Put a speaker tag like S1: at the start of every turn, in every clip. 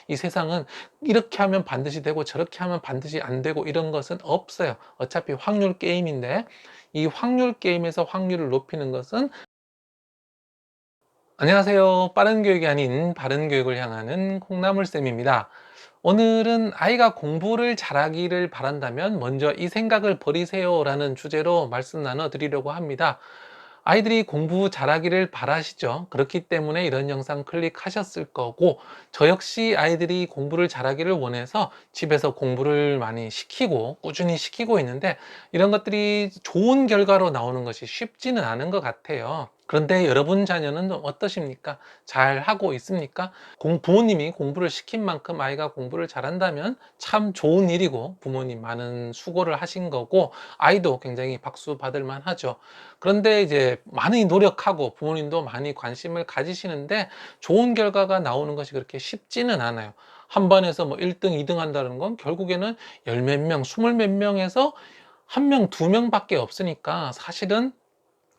S1: 이 세상은 이렇게 하면 반드시 되고 저렇게 하면 반드시 안 되고 이런 것은 없어요. 어차피 확률 게임인데, 이 확률 게임에서 확률을 높이는 것은, 안녕하세요. 빠른 교육이 아닌 바른 교육을 향하는 콩나물쌤입니다. 오늘은 아이가 공부를 잘하기를 바란다면 먼저 이 생각을 버리세요 라는 주제로 말씀 나눠 드리려고 합니다. 아이들이 공부 잘하기를 바라시죠. 그렇기 때문에 이런 영상 클릭하셨을 거고, 저 역시 아이들이 공부를 잘하기를 원해서 집에서 공부를 많이 시키고 꾸준히 시키고 있는데, 이런 것들이 좋은 결과로 나오는 것이 쉽지는 않은 것 같아요. 그런데 여러분 자녀는 좀 어떠십니까? 잘 하고 있습니까? 부모님이 공부를 시킨 만큼 아이가 공부를 잘한다면 참 좋은 일이고, 부모님 많은 수고를 하신 거고, 아이도 굉장히 박수 받을 만하죠. 그런데 이제 많이 노력하고 부모님도 많이 관심을 가지시는데 좋은 결과가 나오는 것이 그렇게 쉽지는 않아요. 한 반에서 뭐 1등, 2등 한다는 건 결국에는 열 몇 명, 스물 몇 명에서 한 명, 두 명밖에 없으니까, 사실은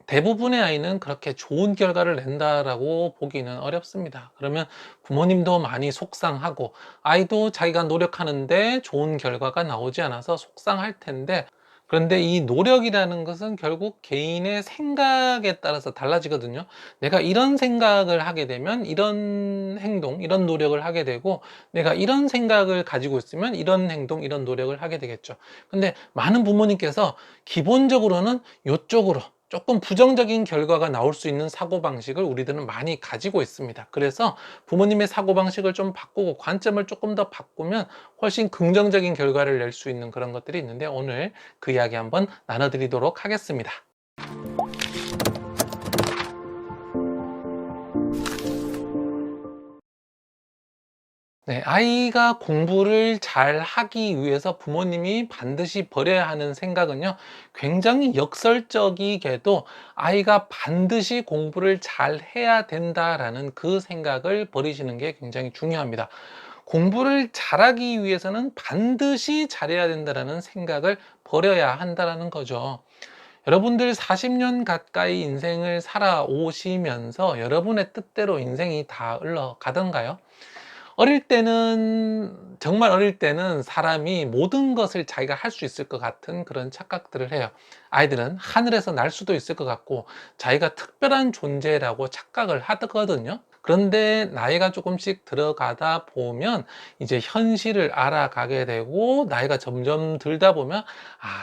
S1: 대부분의 아이는 그렇게 좋은 결과를 낸다라고 보기는 어렵습니다. 그러면 부모님도 많이 속상하고, 아이도 자기가 노력하는데 좋은 결과가 나오지 않아서 속상할 텐데, 그런데 이 노력이라는 것은 결국 개인의 생각에 따라서 달라지거든요. 내가 이런 생각을 하게 되면 이런 행동, 이런 노력을 하게 되고, 내가 이런 생각을 가지고 있으면 이런 행동, 이런 노력을 하게 되겠죠. 근데 많은 부모님께서 기본적으로는 이쪽으로 조금 부정적인 결과가 나올 수 있는 사고방식을 우리들은 많이 가지고 있습니다. 그래서 부모님의 사고방식을 좀 바꾸고 관점을 조금 더 바꾸면 훨씬 긍정적인 결과를 낼 수 있는 그런 것들이 있는데, 오늘 그 이야기 한번 나눠드리도록 하겠습니다. 네, 아이가 공부를 잘 하기 위해서 부모님이 반드시 버려야 하는 생각은요, 굉장히 역설적이게도 아이가 반드시 공부를 잘 해야 된다라는 그 생각을 버리시는 게 굉장히 중요합니다. 공부를 잘하기 위해서는 반드시 잘해야 된다라는 생각을 버려야 한다라는 거죠. 여러분들 40년 가까이 인생을 살아오시면서 여러분의 뜻대로 인생이 다 흘러가던가요? 어릴 때는, 정말 어릴 때는 사람이 모든 것을 자기가 할 수 있을 것 같은 그런 착각들을 해요. 아이들은 하늘에서 날 수도 있을 것 같고 자기가 특별한 존재라고 착각을 하거든요. 그런데 나이가 조금씩 들어가다 보면 이제 현실을 알아가게 되고, 나이가 점점 들다 보면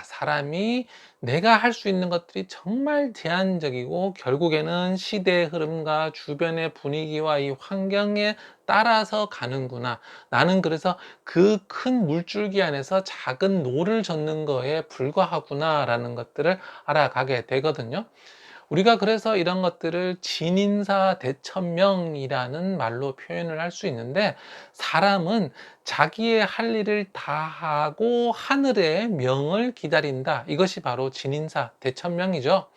S1: 사람이 내가 할 수 있는 것들이 정말 제한적이고, 결국에는 시대의 흐름과 주변의 분위기와 이 환경에 따라서 가는구나. 나는 그래서 그 큰 물줄기 안에서 작은 노를 젓는 거에 불과하구나 라는 것들을 알아가게 되거든요. 우리가 그래서 이런 것들을 진인사 대천명이라는 말로 표현을 할 수 있는데, 사람은 자기의 할 일을 다 하고 하늘의 명을 기다린다. 이것이 바로 진인사 대천명이죠.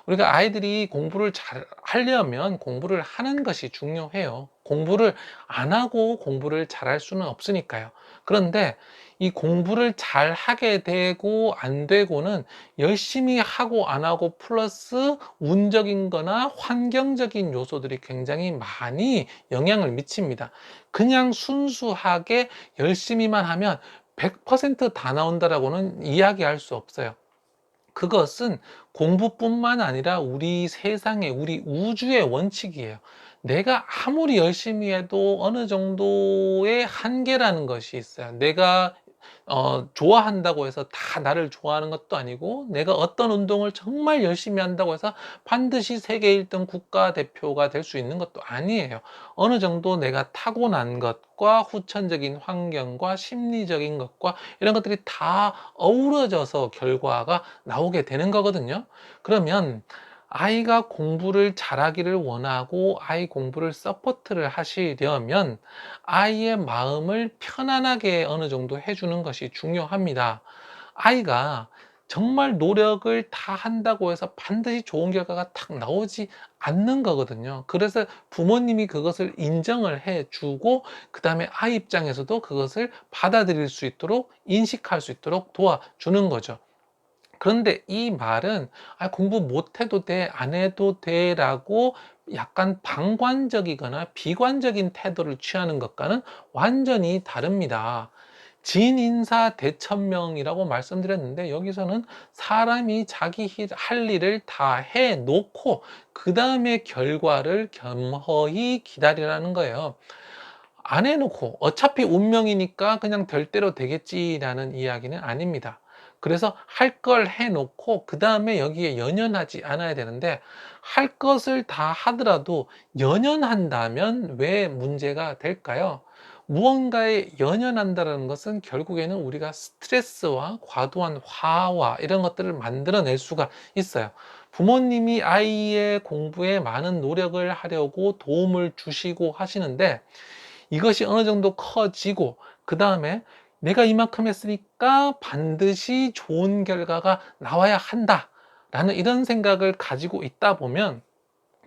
S1: 우리가 아이들이 공부를 잘 하려면 공부를 하는 것이 중요해요. 공부를 안 하고 공부를 잘할 수는 없으니까요. 그런데 이 공부를 잘 하게 되고 안 되고는 열심히 하고 안 하고 플러스 운적인 거나 환경적인 요소들이 굉장히 많이 영향을 미칩니다. 그냥 순수하게 열심히만 하면 100%다 나온다라고는 이야기할 수 없어요. 그것은 공부뿐만 아니라 우리 세상의, 우리 우주의 원칙이에요. 내가 아무리 열심히 해도 어느 정도의 한계라는 것이 있어요. 내가 좋아한다고 해서 다 나를 좋아하는 것도 아니고, 내가 어떤 운동을 정말 열심히 한다고 해서 반드시 세계 1등 국가대표가 될 수 있는 것도 아니에요. 어느 정도 내가 타고난 것과 후천적인 환경과 심리적인 것과 이런 것들이 다 어우러져서 결과가 나오게 되는 거거든요. 그러면 아이가 공부를 잘하기를 원하고 아이 공부를 서포트를 하시려면 아이의 마음을 편안하게 어느 정도 해주는 것이 중요합니다. 아이가 정말 노력을 다 한다고 해서 반드시 좋은 결과가 탁 나오지 않는 거거든요. 그래서 부모님이 그것을 인정을 해주고, 그 다음에 아이 입장에서도 그것을 받아들일 수 있도록, 인식할 수 있도록 도와주는 거죠. 그런데 이 말은 공부 못해도 돼, 안 해도 돼라고 약간 방관적이거나 비관적인 태도를 취하는 것과는 완전히 다릅니다. 진인사대천명이라고 말씀드렸는데, 여기서는 사람이 자기 할 일을 다 해놓고 그 다음에 결과를 겸허히 기다리라는 거예요. 안 해놓고 어차피 운명이니까 그냥 될 대로 되겠지라는 이야기는 아닙니다. 그래서 할 걸 해놓고 그 다음에 여기에 연연하지 않아야 되는데, 할 것을 다 하더라도 연연한다면 왜 문제가 될까요? 무언가에 연연한다는 것은 결국에는 우리가 스트레스와 과도한 화와 이런 것들을 만들어낼 수가 있어요. 부모님이 아이의 공부에 많은 노력을 하려고 도움을 주시고 하시는데, 이것이 어느 정도 커지고 그 다음에 내가 이만큼 했으니까 반드시 좋은 결과가 나와야 한다 라는 이런 생각을 가지고 있다 보면,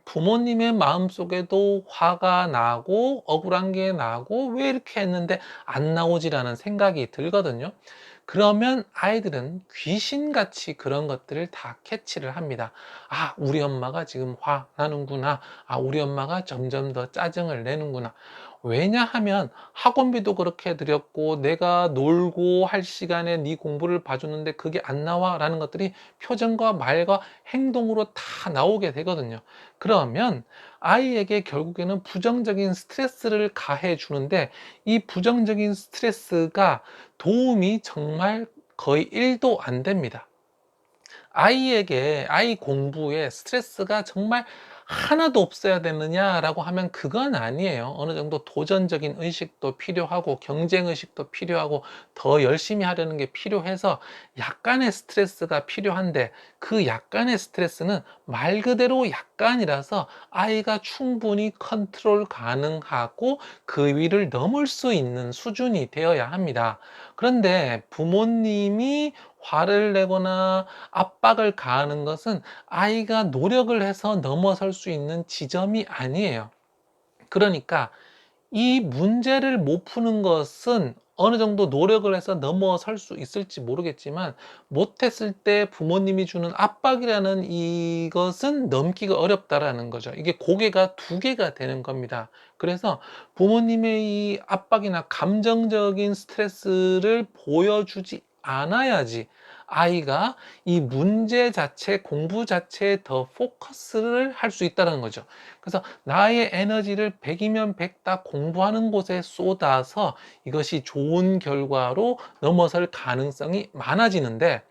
S1: 부모님의 마음속에도 화가 나고 억울한 게 나고 왜 이렇게 했는데 안 나오지라는 생각이 들거든요. 그러면 아이들은 귀신같이 그런 것들을 다 캐치를 합니다. 우리 엄마가 지금 화나는구나. 우리 엄마가 점점 더 짜증을 내는구나. 왜냐하면 학원비도 그렇게 들였고 내가 놀고 할 시간에 네 공부를 봐줬는데 그게 안 나와 라는 것들이 표정과 말과 행동으로 다 나오게 되거든요. 그러면 아이에게 결국에는 부정적인 스트레스를 가해 주는데, 이 부정적인 스트레스가 도움이 정말 거의 1도 안 됩니다. 아이 공부에 스트레스가 정말 하나도 없어야 되느냐라고 하면 그건 아니에요. 어느 정도 도전적인 의식도 필요하고 경쟁 의식도 필요하고 더 열심히 하려는 게 필요해서 약간의 스트레스가 필요한데, 그 약간의 스트레스는 말 그대로 약간이라서 아이가 충분히 컨트롤 가능하고 그 위를 넘을 수 있는 수준이 되어야 합니다. 그런데 부모님이 화를 내거나 압박을 가하는 것은 아이가 노력을 해서 넘어설 수 있는 지점이 아니에요. 그러니까 이 문제를 못 푸는 것은 어느 정도 노력을 해서 넘어설 수 있을지 모르겠지만, 못했을 때 부모님이 주는 압박이라는 이것은 넘기가 어렵다라는 거죠. 이게 고개가 두 개가 되는 겁니다. 그래서 부모님의 이 압박이나 감정적인 스트레스를 보여주지 않아야지 아이가 이 문제 자체, 공부 자체에 더 포커스를 할 수 있다는 거죠. 그래서 나의 에너지를 100이면 100 다 공부하는 곳에 쏟아서 이것이 좋은 결과로 넘어설 가능성이 많아지는데,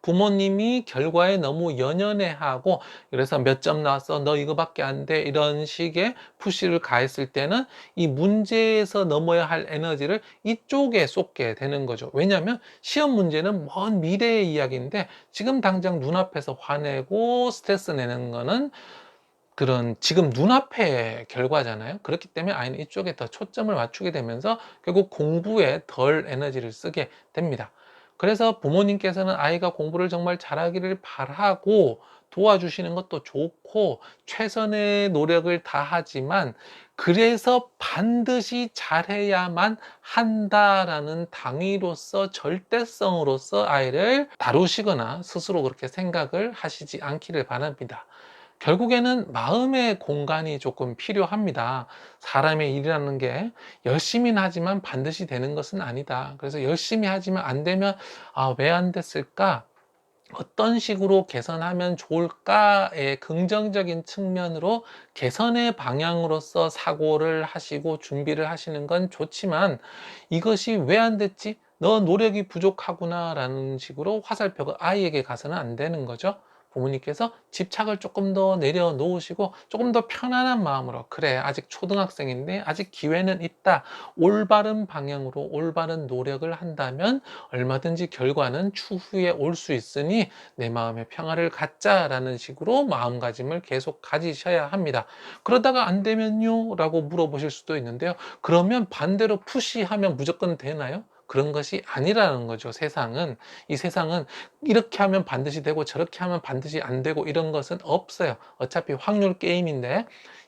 S1: 부모님이 결과에 너무 연연해하고 그래서 몇 점 나왔어, 너 이거밖에 안 돼, 이런 식의 푸시를 가했을 때는 이 문제에서 넘어야 할 에너지를 이쪽에 쏟게 되는 거죠. 왜냐하면 시험 문제는 먼 미래의 이야기인데, 지금 당장 눈앞에서 화내고 스트레스 내는 거는 그런 지금 눈앞의 결과잖아요. 그렇기 때문에 아이는 이쪽에 더 초점을 맞추게 되면서 결국 공부에 덜 에너지를 쓰게 됩니다. 그래서 부모님께서는 아이가 공부를 정말 잘하기를 바라고 도와주시는 것도 좋고 최선의 노력을 다하지만, 그래서 반드시 잘해야만 한다라는 당위로서, 절대성으로서 아이를 다루시거나 스스로 그렇게 생각을 하시지 않기를 바랍니다. 결국에는 마음의 공간이 조금 필요합니다. 사람의 일이라는 게 열심히는 하지만 반드시 되는 것은 아니다. 그래서 열심히 하지만 안 되면 왜 안 됐을까? 어떤 식으로 개선하면 좋을까의 긍정적인 측면으로 개선의 방향으로서 사고를 하시고 준비를 하시는 건 좋지만, 이것이 왜 안 됐지? 너 노력이 부족하구나 라는 식으로 화살표가 아이에게 가서는 안 되는 거죠. 부모님께서 집착을 조금 더 내려놓으시고 조금 더 편안한 마음으로, 그래 아직 초등학생인데 아직 기회는 있다, 올바른 방향으로 올바른 노력을 한다면 얼마든지 결과는 추후에 올 수 있으니 내 마음의 평화를 갖자라는 식으로 마음가짐을 계속 가지셔야 합니다. 그러다가 안 되면요? 라고 물어보실 수도 있는데요. 그러면 반대로 푸시하면 무조건 되나요? 그런 것이 아니라는 거죠. 이 세상은 이렇게 하면 반드시 되고 저렇게 하면 반드시 안 되고 이런 것은 없어요. 어차피 확률 게임인데,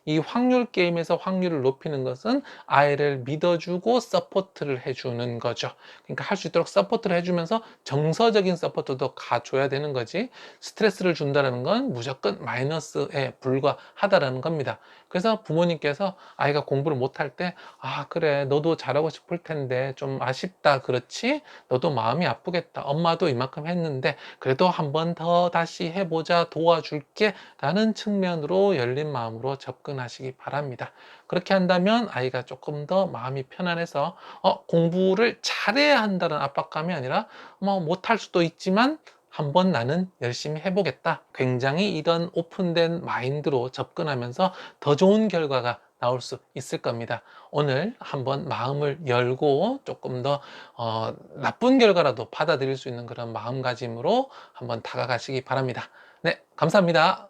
S1: 이 확률 게임에서 확률을 높이는 것은 아이를 믿어주고 서포트를 해주는 거죠. 그러니까 할 수 있도록 서포트를 해주면서 정서적인 서포트도 가줘야 되는 거지, 스트레스를 준다는 건 무조건 마이너스에 불과하다라는 겁니다. 그래서 부모님께서 아이가 공부를 못할 때, 아, 그래, 너도 잘하고 싶을 텐데 좀 아쉽다. 그렇지? 너도 마음이 아프겠다. 엄마도 이만큼 했는데 그래도 한 번 더 다시 해보자. 도와줄게. 라는 측면으로 열린 마음으로 접근하시기 바랍니다. 그렇게 한다면 아이가 조금 더 마음이 편안해서 공부를 잘해야 한다는 압박감이 아니라 뭐 못할 수도 있지만 한번 나는 열심히 해보겠다. 굉장히 이런 오픈된 마인드로 접근하면서 더 좋은 결과가 나올 수 있을 겁니다. 오늘 한번 마음을 열고 조금 더 나쁜 결과라도 받아들일 수 있는 그런 마음가짐으로 한번 다가가시기 바랍니다. 네, 감사합니다.